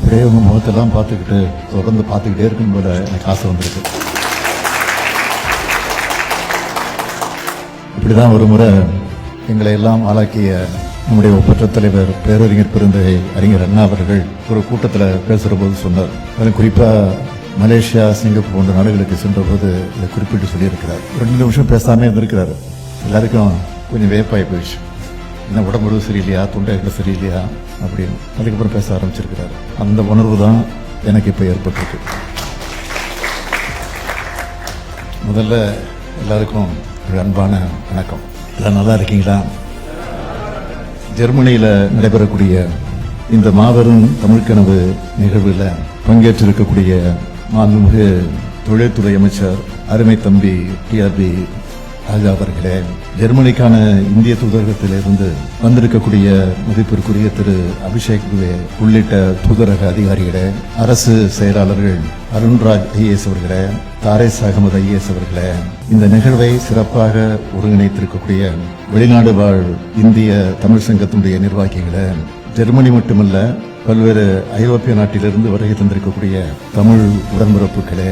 இப்படியே உங்கள் முகத்தெல்லாம் பார்த்துக்கிட்டு தொடர்ந்து பார்த்துக்கிட்டே இருக்கும் போல எனக்கு ஆசை வந்திருக்கு. இப்படிதான் ஒரு முறை எங்களை எல்லாம் ஆளாக்கிய நம்முடைய ஒப்பற்ற தலைவர் பேரறிஞர் பெருந்தகை அறிஞர் அண்ணா அவர்கள் ஒரு கூட்டத்தில் பேசுகிற போது சொன்னார். அதில் குறிப்பாக மலேசியா, சிங்கப்பூர் போன்ற நாடுகளுக்கு சென்ற போது இதை குறிப்பிட்டு சொல்லியிருக்கிறார். 2 நிமிஷம் பேசாமல் இருந்திருக்கிறாரு. எல்லாருக்கும் கொஞ்சம் வேப்பாகி போயிடுச்சு. என்ன உடம்பு சரியில்லையா, தொண்டை சரியில்லையா அப்படின்னு. அதுக்கப்புறம் பேச ஆரம்பிச்சிருக்கிறார். அந்த உணர்வு தான் எனக்கு இப்போ ஏற்பட்டிருக்கு. முதல்ல எல்லாருக்கும் ஒரு அன்பான வணக்கம். எல்லாம் நல்லா இருக்கீங்களா? ஜெர்மனியில் நடைபெறக்கூடிய இந்த மாபெரும் தமிழ் கனவு நிகழ்வில் பங்கேற்றிருக்கக்கூடிய மாண்புமிகு தொழில்துறை அமைச்சர் அருமை தம்பி டிஆர்பி ராஜா அவர்களே, ஜெர்மனிக்கான இந்திய தூதரகத்திலிருந்து வந்திருக்கக்கூடிய மதிப்பிற்குரிய திரு அபிஷேக் துவே உள்ளிட்ட தூதரக அதிகாரிகளே, அரசு செயலாளர்கள் அருண்ராஜ் ஐஏஎஸ் அவர்களே, தாரேஸ் அகமது ஐஏஎஸ் அவர்களே, இந்த நிகழ்வை சிறப்பாக ஒருங்கிணைத்திருக்கக்கூடிய வெளிநாடு வாழ் இந்திய தமிழ் சங்கத்தினுடைய நிர்வாகிகளே, ஜெர்மனி மட்டுமல்ல பல்வேறு ஐரோப்பிய நாட்டிலிருந்து வருகை தந்திருக்கக்கூடிய தமிழ் உடன்பிறப்புகளே,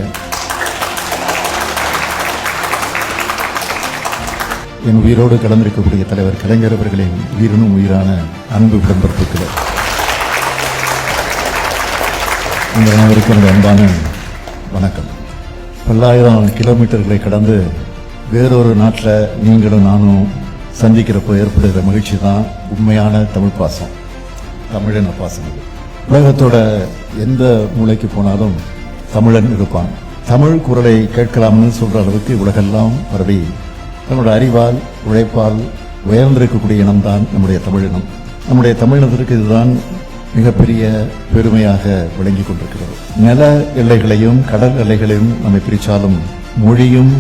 என் உயிரோடு கலந்திருக்கக்கூடிய தலைவர் கலைஞர் அவர்களின் உயிரினும் உயிரான அன்பு உடன்பிறப்புகளே, உங்கள் அனைவருக்கும் எனது அன்பான வணக்கம். பல்லாயிரம் கிலோமீட்டர்களை கடந்து வேறொரு நாட்டில் நீங்களும் நானும் சந்திக்கிறப்போ ஏற்படுகிற மகிழ்ச்சி தான் உண்மையான தமிழ் பாசம், தமிழின பாசம். உலகத்தோட எந்த மூலைக்கு போனாலும் தமிழன் இருப்பான். தமிழ் குரலை கேட்கலாம்னு சொல்ற அளவுக்கு உலகெல்லாம் பரவி நம்முடைய அறிவால் உழைப்பால் உயர்ந்திருக்கக்கூடிய இனம்தான் நம்முடைய தமிழினம். நம்முடைய தமிழினத்திற்கு இதுதான் மிகப்பெரிய பெருமையாக விளங்கி கொண்டிருக்கிறது. நில எல்லைகளையும் கடல் எல்லைகளையும் நம்மை பிரித்தாலும் மொழியும்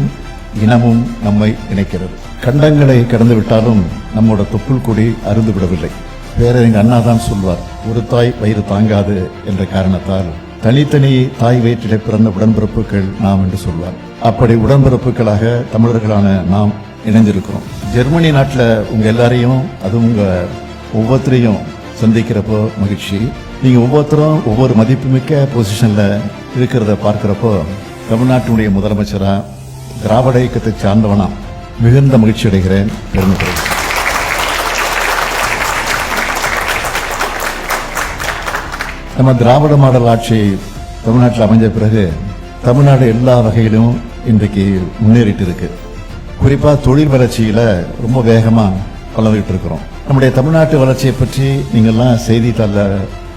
இனமும் நம்மை இணைக்கிறது. கண்டங்களை கடந்து விட்டாலும் நம்மோட தொப்புள் கொடி அருந்து விடவில்லை. பேரறிஞர் அண்ணா தான் சொல்வார், ஒரு தாய் வயிறு தாங்காது என்ற காரணத்தால் தனித்தனி தாய் வயிற்றிலே பிறந்த உடன்பிறப்புகள் நாம் என்று சொல்வார். அப்படி உடன்பிறப்புகளாக தமிழர்களான நாம் இணைந்திருக்கிறோம். ஜெர்மனி நாட்டில் உங்க எல்லாரையும், அது உங்க ஒவ்வொருத்தரையும் சந்திக்கிறப்போ மகிழ்ச்சி. நீங்க ஒவ்வொருத்தரும் ஒவ்வொரு மதிப்புமிக்க பொசிஷன்ல இருக்கிறத பார்க்கிறப்போ தமிழ்நாட்டினுடைய முதலமைச்சரா திராவிட இயக்கத்தை சார்ந்தவனா மிகுந்த மகிழ்ச்சி அடைகிறேன், பெருமைப்படுகிறேன். நம்ம திராவிட மாடல் ஆட்சி தமிழ்நாட்டில் அமைஞ்ச பிறகு தமிழ்நாடு எல்லா வகையிலும் இன்றைக்கு முன்னேறிட்டு இருக்கு. குறிப்பா தொழில் வளர்ச்சியில ரொம்ப வேகமா வளர்ந்துட்டு இருக்கிறோம். நம்முடைய தமிழ்நாட்டு வளர்ச்சியை பற்றி நீங்கள்லாம் செய்தித்தாள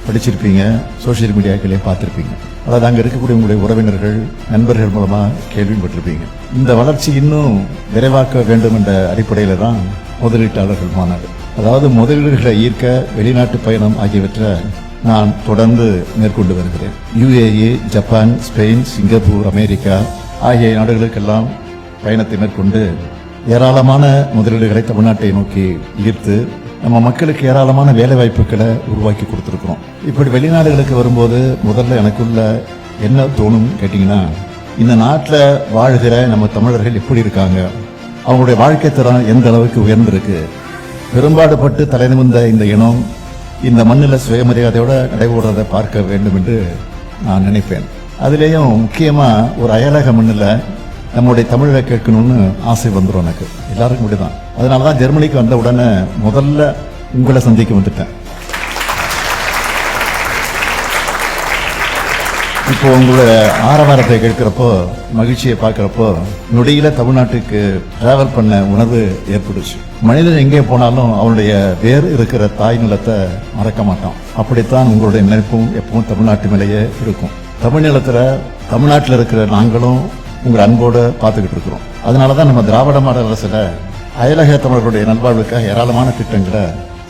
படிச்சிருப்பீங்க, சோசியல் மீடியாக்களையும் பார்த்திருப்பீங்க. அதாவது அங்க இருக்கக்கூடிய உங்களுடைய உறவினர்கள், நண்பர்கள் மூலமா கேள்விப்பட்டிருப்பீங்க. இந்த வளர்ச்சி இன்னும் விரைவாக்க வேண்டும் என்ற அடிப்படையில தான் முதலீட்டாளர்கள் மாநாடு, அதாவது முதலீடுகளை ஈர்க்க வெளிநாட்டு பயணம் ஆகியவற்றை நான் தொடர்ந்து மேற்கொண்டு வருகிறேன். UAE, Japan, Spain, Singapore, America ஆகிய நாடுகளுக்கெல்லாம் பயணத்தை மேற்கொண்டு ஏராளமான முதலீடுகளை தமிழ்நாட்டை நோக்கி ஈர்த்து நம்ம மக்களுக்கு ஏராளமான வேலை வாய்ப்புகளை உருவாக்கி கொடுத்திருக்கிறோம். இப்படி வெளிநாடுகளுக்கு வரும்போது முதல்ல எனக்குள்ள என்ன தோணும் கேட்டீங்கன்னா, இந்த நாட்டில் வாழ்கிற நம்ம தமிழர்கள் எப்படி இருக்காங்க, அவங்களுடைய வாழ்க்கை தரம் எந்த அளவுக்கு உயர்ந்திருக்கு, பெரும்பாடுபட்டு தலைநிமிர்ந்த இந்த இனம் இந்த மண்ணில் சுயமரியாதையோட நடைபெறதை பார்க்க வேண்டும் என்று நான் நினைப்பேன். அதுலேயும் முக்கியமா ஒரு அயலக மண்ணில் நம்முடைய தமிழை கேட்கணும்னு ஆசை வந்துடும் எனக்கு. எல்லாருக்கும் இப்படிதான். அதனாலதான் ஜெர்மனிக்கு வந்த உடனே முதல்ல உங்களை சந்திக்க வந்துட்டேன். இப்போ உங்களோட ஆரவாரத்தை கேட்கிறப்போ, மகிழ்ச்சியை பார்க்கிறப்போ நொடியில தமிழ்நாட்டுக்கு டிராவல் பண்ண உணர்வு ஏற்படுச்சு. மனிதன் எங்கே போனாலும் அவனுடைய வேறு இருக்கிற தாய் நிலத்தை மறக்க மாட்டான். அப்படித்தான் உங்களுடைய நினைப்பும் எப்பவும் தமிழ்நாட்டு மேலேயே இருக்கும். தமிழ் நிலத்துல தமிழ்நாட்டில் இருக்கிற நாங்களும் உங்கள் அன்போடு பார்த்துக்கிட்டு இருக்கிறோம். அதனாலதான் நம்ம திராவிட மாடல் அரசுல அயலக தமிழர்களுடைய நல்வாழ்வுக்காக ஏராளமான திட்டங்களை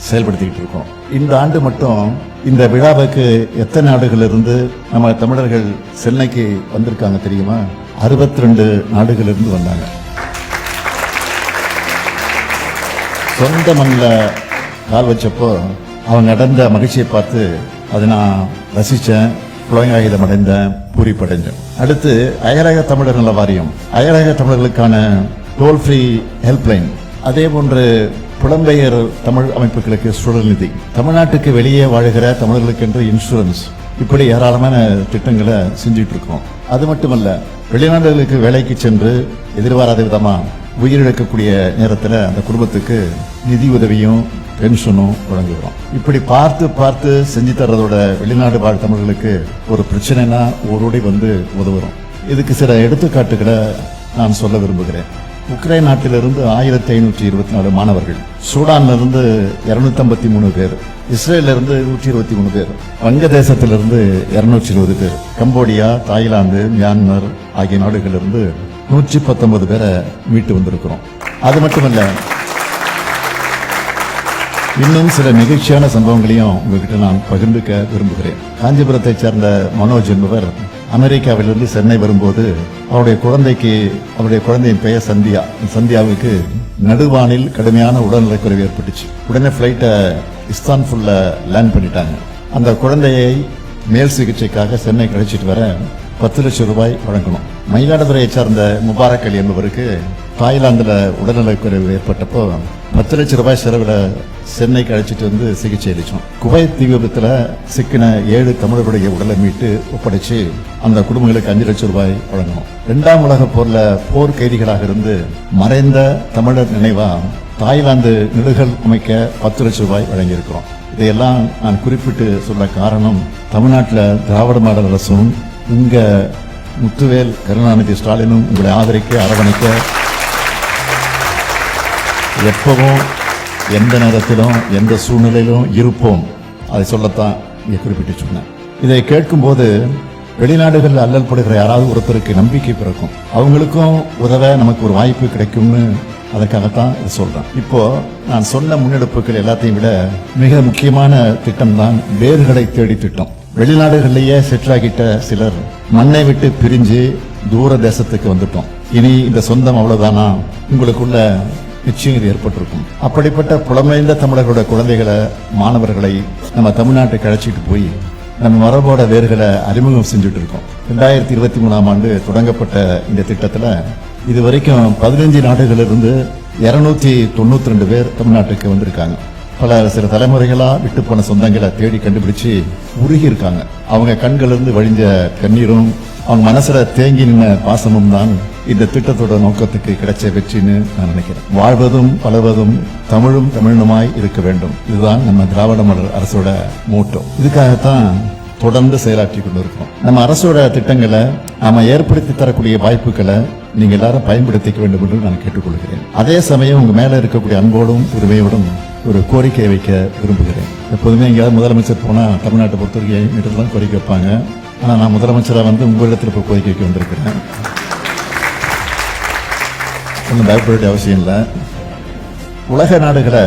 செயல்படுத்திக்கிட்டு இருக்கோம். இந்த ஆண்டு மட்டும் இந்த விழாவுக்கு எத்தனை நாடுகள் இருந்து நம்ம தமிழர்கள் சென்னைக்கு வந்திருக்காங்க தெரியுமா? 62 நாடுகள் இருந்து வந்தாங்க. சொந்த மண்ணில் கால் வச்சப்போ அவங்க நடந்த மகிழ்ச்சியை பார்த்து அதை நான் ரசிச்சேன், புலங்காகிதம் அடைந்தேன், பூரிப்படைஞ்சேன். அடுத்து அயலக தமிழர் நல வாரியம், அயலக தமிழர்களுக்கான டோல் ஃப்ரீ ஹெல்ப்லைன், அதே போன்று புலம்பெயர் தமிழ் அமைப்புகளுக்கு சுழல் நிதி, தமிழ்நாட்டுக்கு வெளியே வாழ்கிற தமிழர்களுக்கு என்று இன்சூரன்ஸ், இப்படி ஏராளமான திட்டங்களை செஞ்சுட்டு இருக்கோம். அது மட்டுமல்ல, வெளிநாடுகளுக்கு வேலைக்கு சென்று எதிர்பாராத விதமா உயிரிழக்கக்கூடிய நேரத்தில் அந்த குடும்பத்துக்கு நிதி உதவியும் பென்ஷனும் வழங்குகிறோம். இப்படி பார்த்து பார்த்து செஞ்சு தர்றதோட வெளிநாடு வாழ் தமிழர்களுக்கு ஒரு பிரச்சனைனா ஓடோடி வந்து உதவுறோம். இதுக்கு சில எடுத்துக்காட்டுகளை நான் சொல்ல விரும்புகிறேன். உக்ரைன் நாட்டிலிருந்து 1524 மாணவர்கள், சூடான்ல இருந்து 253 பேர், இஸ்ரேல இருந்து 123 பேர், வங்கதேசத்திலிருந்து 220 பேர், கம்போடியா, தாய்லாந்து, மியான்மர் ஆகிய நாடுகளிலிருந்து 119 பேரை மீட்டு வந்திருக்கிறோம். அது மட்டுமல்ல, இன்னும் சில நெகிழ்ச்சியான சம்பவங்களையும் உங்ககிட்ட நான் பகிர்ந்துக்க விரும்புகிறேன். காஞ்சிபுரத்தை சேர்ந்த மனோஜ் என்பவர் அமெரிக்காவிலிருந்து சென்னை வரும்போது அவருடைய குழந்தையின் பெயர் சந்தியா. சந்தியாவுக்கு நடுவானில் கடுமையான உடல்நலக்குறைவு ஏற்பட்டுச்சு. உடனே பிளைட்டை இஸ்தான்புல்ல லேண்ட் பண்ணிட்டாங்க. அந்த குழந்தையை மேல் சிகிச்சைக்காக சென்னை கழிச்சிட்டு வர 10 லட்சம் ரூபாய் வழங்கணும். மயிலாடுதுறையை சார்ந்த முபாரக் அலி என்பவருக்கு தாய்லாந்துல உடல்நலக்குறைவு ஏற்பட்டப்போ 10 லட்சம் ரூபாய் செலவில் சென்னைக்கு அழைச்சிட்டு வந்து சிகிச்சை அளிச்சோம். குவைத் தீ விபத்துல சிக்கின 7 தமிழருடைய உடலை மீட்டு ஒப்படைச்சு அந்த குடும்பங்களுக்கு 5 லட்சம் ரூபாய் வழங்கணும். 2ஆம் உலக போர்ல போர் கைதிகளாக இருந்து மறைந்த தமிழர் நினைவா தாய்லாந்து நிலுகள் அமைக்க 10 லட்சம் ரூபாய் வழங்கியிருக்கிறோம். இதையெல்லாம் நான் குறிப்பிட்டு சொல்ல காரணம், தமிழ்நாட்டில் திராவிட மாடல் அரசும் இங்க முத்துவேல் கருணாநிதி ஸ்டாலினும் உங்களை ஆதரிக்க அரவணைக்க எப்பவும் எந்த நேரத்திலும் எந்த சூழ்நிலையிலும் இருப்போம். அதை சொல்லத்தான் இங்கே குறிப்பிட்டு சொன்னேன். இதை கேட்கும் போது வெளிநாடுகளில் அல்லல் படுகிற யாராவது ஒருத்தருக்கு நம்பிக்கை பிறக்கும், அவங்களுக்கும் உதவ நமக்கு ஒரு வாய்ப்பு கிடைக்கும்னு அதுக்காகத்தான் இதை சொல்றேன். இப்போ நான் சொன்ன முன்னெடுப்புகள் எல்லாத்தையும் விட மிக முக்கியமான திட்டம் தான் வேர்களை தேடி திட்டம். வெளிநாடுகளிலேயே செட்டில் ஆகிட்ட சிலர் மண்ணை விட்டு பிரிஞ்சு தூர தேசத்துக்கு வந்துட்டோம். இனி இந்த சொந்தம் அவ்வளவுதானா? உங்களுக்குள்ள நிச்சயம் இது ஏற்பட்டிருக்கும். அப்படிப்பட்ட புலமைந்த தமிழர்களுடைய குழந்தைகளை, மாணவர்களை நம்ம தமிழ்நாட்டுக்கு அழைச்சிட்டு போய் நம்ம மரபோட வேர்களை அறிமுகம் செஞ்சுட்டு இருக்கோம். 2023ஆம் ஆண்டு தொடங்கப்பட்ட இந்த திட்டத்தில் இதுவரைக்கும் 15 நாடுகளிலிருந்து 292 பேர் தமிழ்நாட்டுக்கு வந்திருக்காங்க. சில தலைமுறைகளா விட்டு போன சொந்தங்களை தேடி கண்டுபிடிச்சு உருகி இருக்காங்க. அவங்க கண்களிலிருந்து வழிஞ்ச கண்ணீரும் அவங்க மனசுல தேங்கி நின்ன பாசமும் தான் இந்த திட்டத்தோட நோக்கத்துக்கு கிடைச்ச வெற்றின்னு நான் நினைக்கிறேன். வாழ்வதும் பலவதும் தமிழும் தமிழனுமாய் இருக்க வேண்டும். இதுதான் நம்ம திராவிட மாடல் அரசோட மோட்டோ. இதுக்காகத்தான் தொடர்ந்து செயலாற்றி கொண்டிருக்கோம். நம்ம அரசோட திட்டங்களை நாம ஏற்படுத்தி தரக்கூடிய வாய்ப்புகளை நீங்க எல்லாரும் பயன்படுத்திக்க வேண்டும் என்று நான் கேட்டுக்கொள்கிறேன். அதே சமயம் உங்க மேல இருக்கக்கூடிய அன்போடும் உரிமையோடும் ஒரு கோரிக்கையை வைக்க விரும்புகிறேன். எப்போதுமே எங்கேயாவது முதலமைச்சர் போனா தமிழ்நாட்டை பொறுத்தவரைக்கும் இடத்துல கோரிக்கை வைப்பாங்க. ஆனா நான் முதலமைச்சரா வந்து உங்களிடத்தில் இப்போ கோரிக்கை வைக்க வந்திருக்கிறேன். ஒன்றும் பயப்பட வேண்டிய அவசியம் இல்லை. உலக நாடுகளை,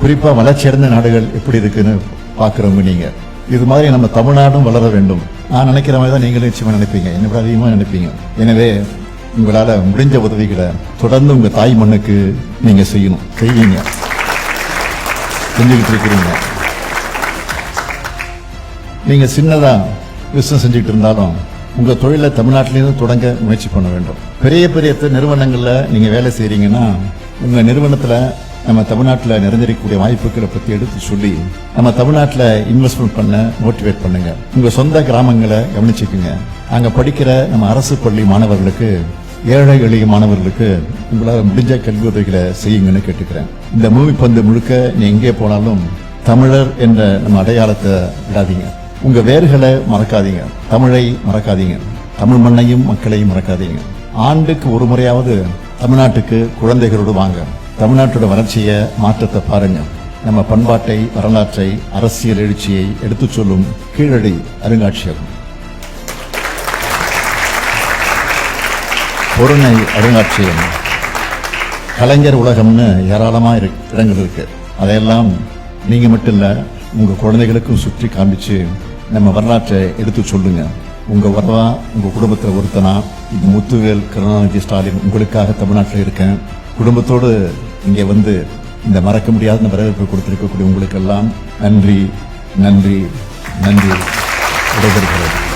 குறிப்பா வளர்ச்சியடைந்த நாடுகள் எப்படி இருக்குன்னு பாக்குறவங்க நீங்க, இது மாதிரி நம்ம தமிழ்நாடும் வளர வேண்டும். நான் நினைக்கிற மாதிரி தான் நீங்களும் நிச்சயமா நினைப்பீங்க, என்னை விட அதிகமாக நினைப்பீங்க. எனவே உங்களால முடிஞ்ச உதவிகளை தொடர்ந்து உங்க தாய் மண்ணுக்கு நீங்க செய்வீங்க, செஞ்சுக்கிட்டு இருக்கிறீங்க. நீங்க சின்னதா பிசினஸ் செஞ்சுட்டு இருந்தாலும் உங்க தொழிலை தமிழ்நாட்டிலிருந்து தொடங்க முயற்சி பண்ண வேண்டும். பெரிய பெரிய நிறுவனங்கள்ல நீங்க வேலை செய்றீங்கன்னா உங்க நிறுவனத்துல நம்ம தமிழ்நாட்டில் நிறைஞ்சிருக்கக்கூடிய வாய்ப்புகளை பத்தி எடுத்து சொல்லி நம்ம தமிழ்நாட்டில் இன்வெஸ்ட்மெண்ட் பண்ண மோட்டிவேட் பண்ணுங்க. உங்க சொந்த கிராமங்களை கவனிச்சுக்குங்க. அங்க படிக்கிற நம்ம அரசு பள்ளி மாணவர்களுக்கு, ஏழை எளிய மாணவர்களுக்கு உங்களால் முடிஞ்ச கல்வி உதவிகளை செய்யுங்கன்னு கேட்டுக்கிறேன். இந்த மூவி பந்து முழுக்க நீ எங்கே போனாலும் தமிழர் என்ற நம்ம அடையாளத்தை விடாதீங்க. உங்க வேர்களை மறக்காதீங்க, தமிழை மறக்காதீங்க, தமிழ் மண்ணையும் மக்களையும் மறக்காதீங்க. ஆண்டுக்கு ஒரு முறையாவது தமிழ்நாட்டுக்கு குழந்தைகளோடு வாங்க. தமிழ்நாட்டோட வளர்ச்சியை, மாற்றத்தை பாருங்க. நம்ம பண்பாட்டை, வரலாற்றை, அரசியல் எழுச்சியை எடுத்துச் சொல்லும் கீழடி அருங்காட்சியகம், பொருணை அருங்காட்சியகம், கலைஞர் உலகம்னு ஏராளமா இடங்கள் இருக்கு. அதையெல்லாம் நீங்க மட்டும் இல்ல, உங்க குழந்தைகளுக்கும் சுற்றி காமிச்சு நம்ம வரலாற்றை எடுத்து சொல்லுங்க. உங்க வரவா, உங்க குடும்பத்தில் ஒருத்தனா, இது முத்துவேல் கருணாநிதி ஸ்டாலின் உங்களுக்காக தமிழ்நாட்டில் இருக்கேன். குடும்பத்தோடு இங்கே வந்து இந்த மறக்க முடியாத வரவேற்பு கொடுத்திருக்கக்கூடிய உங்களுக்கெல்லாம் நன்றி நன்றி நன்றி விடைபெறுகிறேன்.